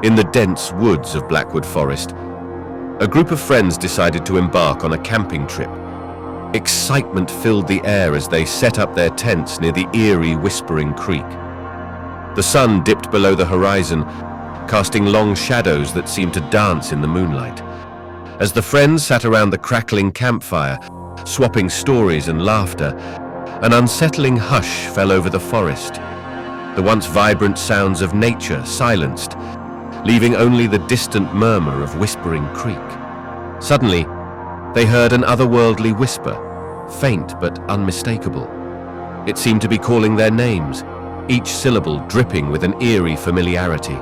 In the dense woods of Blackwood Forest, a group of friends decided to embark on a camping trip. Excitement filled the air as they set up their tents near the eerie Whispering Creek. The sun dipped below the horizon, casting long shadows that seemed to dance in the moonlight. As the friends sat around the crackling campfire, swapping stories and laughter, an unsettling hush fell over the forest. The once vibrant sounds of nature silenced, leaving only the distant murmur of Whispering Creek. Suddenly, they heard an otherworldly whisper, faint but unmistakable. It seemed to be calling their names, each syllable dripping with an eerie familiarity.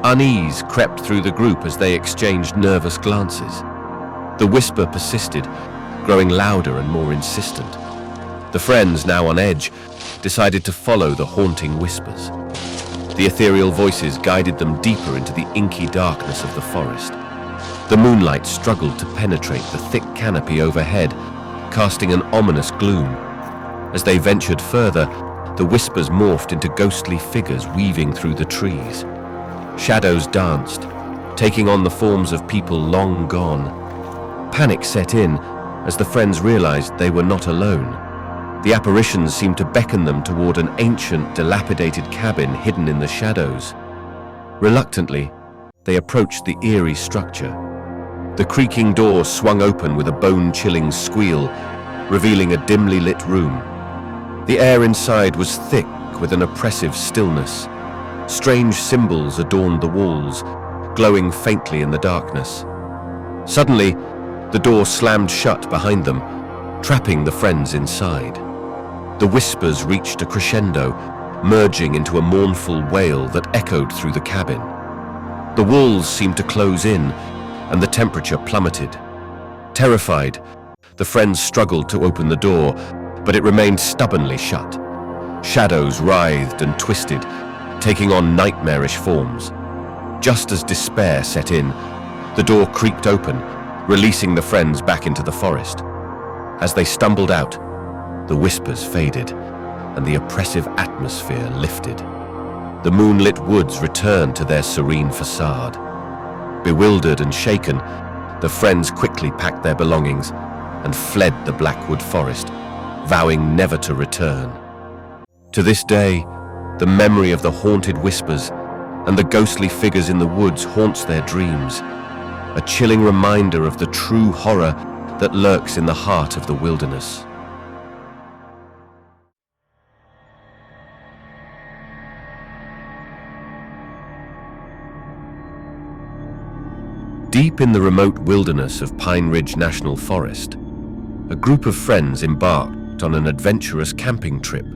Unease crept through the group as they exchanged nervous glances. The whisper persisted, growing louder and more insistent. The friends, now on edge, decided to follow the haunting whispers. The ethereal voices guided them deeper into the inky darkness of the forest. The moonlight struggled to penetrate the thick canopy overhead, casting an ominous gloom. As they ventured further, the whispers morphed into ghostly figures weaving through the trees. Shadows danced, taking on the forms of people long gone. Panic set in as the friends realized they were not alone. The apparitions seemed to beckon them toward an ancient, dilapidated cabin hidden in the shadows. Reluctantly, they approached the eerie structure. The creaking door swung open with a bone-chilling squeal, revealing a dimly lit room. The air inside was thick with an oppressive stillness. Strange symbols adorned the walls, glowing faintly in the darkness. Suddenly, the door slammed shut behind them, trapping the friends inside. The whispers reached a crescendo, merging into a mournful wail that echoed through the cabin. The walls seemed to close in, and the temperature plummeted. Terrified, the friends struggled to open the door, but it remained stubbornly shut. Shadows writhed and twisted, taking on nightmarish forms. Just as despair set in, the door creaked open, releasing the friends back into the forest. As they stumbled out, the whispers faded, and the oppressive atmosphere lifted. The moonlit woods returned to their serene facade. Bewildered and shaken, the friends quickly packed their belongings and fled the Blackwood Forest, vowing never to return. To this day, the memory of the haunted whispers and the ghostly figures in the woods haunts their dreams, a chilling reminder of the true horror that lurks in the heart of the wilderness. Deep in the remote wilderness of Pine Ridge National Forest, a group of friends embarked on an adventurous camping trip.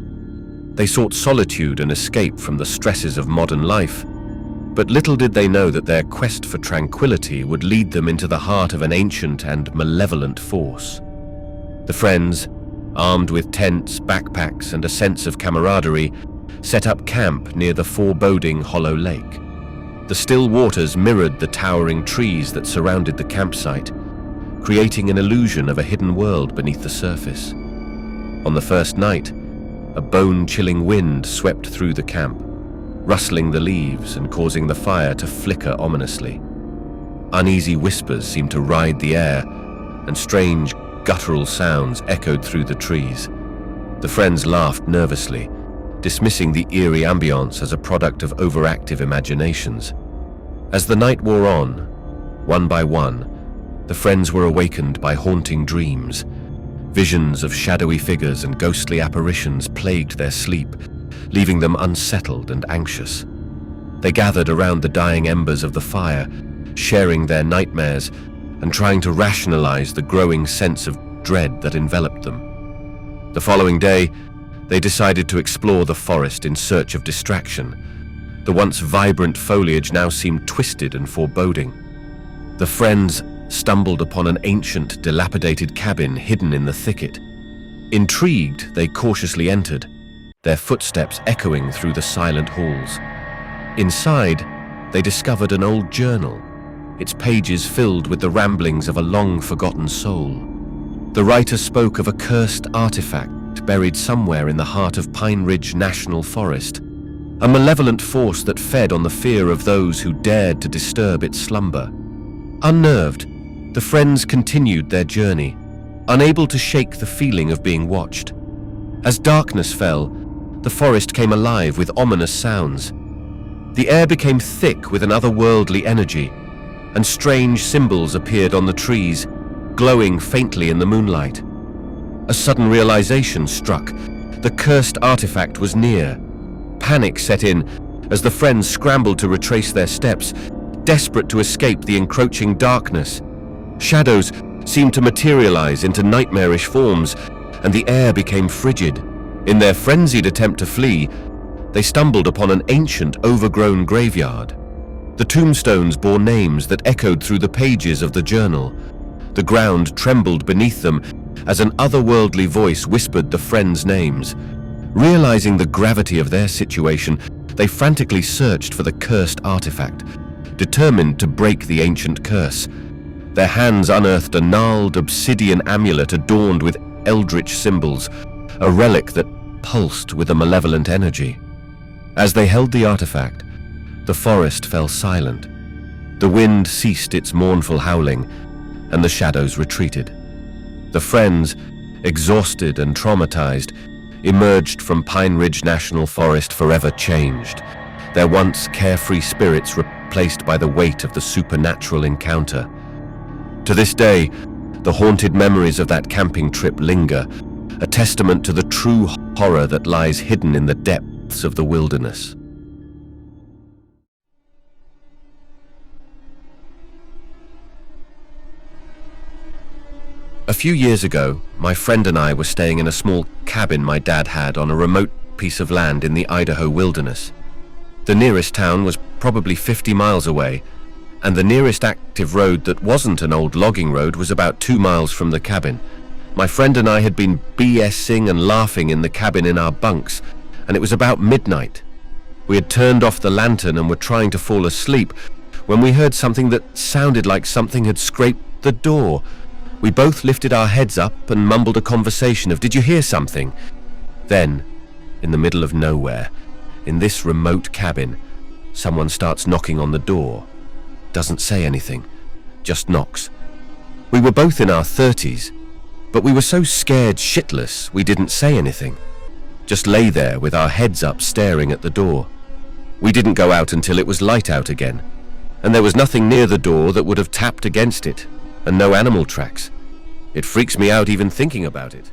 They sought solitude and escape from the stresses of modern life, but little did they know that their quest for tranquility would lead them into the heart of an ancient and malevolent force. The friends, armed with tents, backpacks, and a sense of camaraderie, set up camp near the foreboding Hollow Lake. The still waters mirrored the towering trees that surrounded the campsite, creating an illusion of a hidden world beneath the surface. On the first night, a bone-chilling wind swept through the camp, rustling the leaves and causing the fire to flicker ominously. Uneasy whispers seemed to ride the air, and strange, guttural sounds echoed through the trees. The friends laughed nervously, dismissing the eerie ambience as a product of overactive imaginations. As the night wore on, one by one, the friends were awakened by haunting dreams. Visions of shadowy figures and ghostly apparitions plagued their sleep, leaving them unsettled and anxious. They gathered around the dying embers of the fire, sharing their nightmares and trying to rationalize the growing sense of dread that enveloped them. The following day, they decided to explore the forest in search of distraction. The once vibrant foliage now seemed twisted and foreboding. The friends stumbled upon an ancient, dilapidated cabin hidden in the thicket. Intrigued, they cautiously entered, their footsteps echoing through the silent halls. Inside, they discovered an old journal, its pages filled with the ramblings of a long-forgotten soul. The writer spoke of a cursed artifact buried somewhere in the heart of Pine Ridge National Forest, a malevolent force that fed on the fear of those who dared to disturb its slumber. Unnerved, the friends continued their journey, unable to shake the feeling of being watched. As darkness fell, the forest came alive with ominous sounds. The air became thick with an otherworldly energy, and strange symbols appeared on the trees, glowing faintly in the moonlight. A sudden realization struck. The cursed artifact was near. Panic set in as the friends scrambled to retrace their steps, desperate to escape the encroaching darkness. Shadows seemed to materialize into nightmarish forms, and the air became frigid. In their frenzied attempt to flee, they stumbled upon an ancient, overgrown graveyard. The tombstones bore names that echoed through the pages of the journal. The ground trembled beneath them as an otherworldly voice whispered the friends' names. Realizing the gravity of their situation, they frantically searched for the cursed artifact, determined to break the ancient curse. Their hands unearthed a gnarled obsidian amulet adorned with eldritch symbols, a relic that pulsed with a malevolent energy. As they held the artifact, the forest fell silent. The wind ceased its mournful howling, and the shadows retreated. The friends, exhausted and traumatized, emerged from Pine Ridge National Forest forever changed, their once carefree spirits replaced by the weight of the supernatural encounter. To this day, the haunted memories of that camping trip linger, a testament to the true horror that lies hidden in the depths of the wilderness. A few years ago, my friend and I were staying in a small cabin my dad had on a remote piece of land in the Idaho wilderness. The nearest town was probably 50 miles away, and the nearest active road that wasn't an old logging road was about 2 miles from the cabin. My friend and I had been BSing and laughing in the cabin in our bunks, and it was about midnight. We had turned off the lantern and were trying to fall asleep when we heard something that sounded like something had scraped the door. We both lifted our heads up and mumbled a conversation of, "Did you hear something?" Then, in the middle of nowhere, in this remote cabin, someone starts knocking on the door. Doesn't say anything, just knocks. We were both in our 30s, but we were so scared shitless we didn't say anything. Just lay there with our heads up staring at the door. We didn't go out until it was light out again, and there was nothing near the door that would have tapped against it, and no animal tracks. It freaks me out even thinking about it.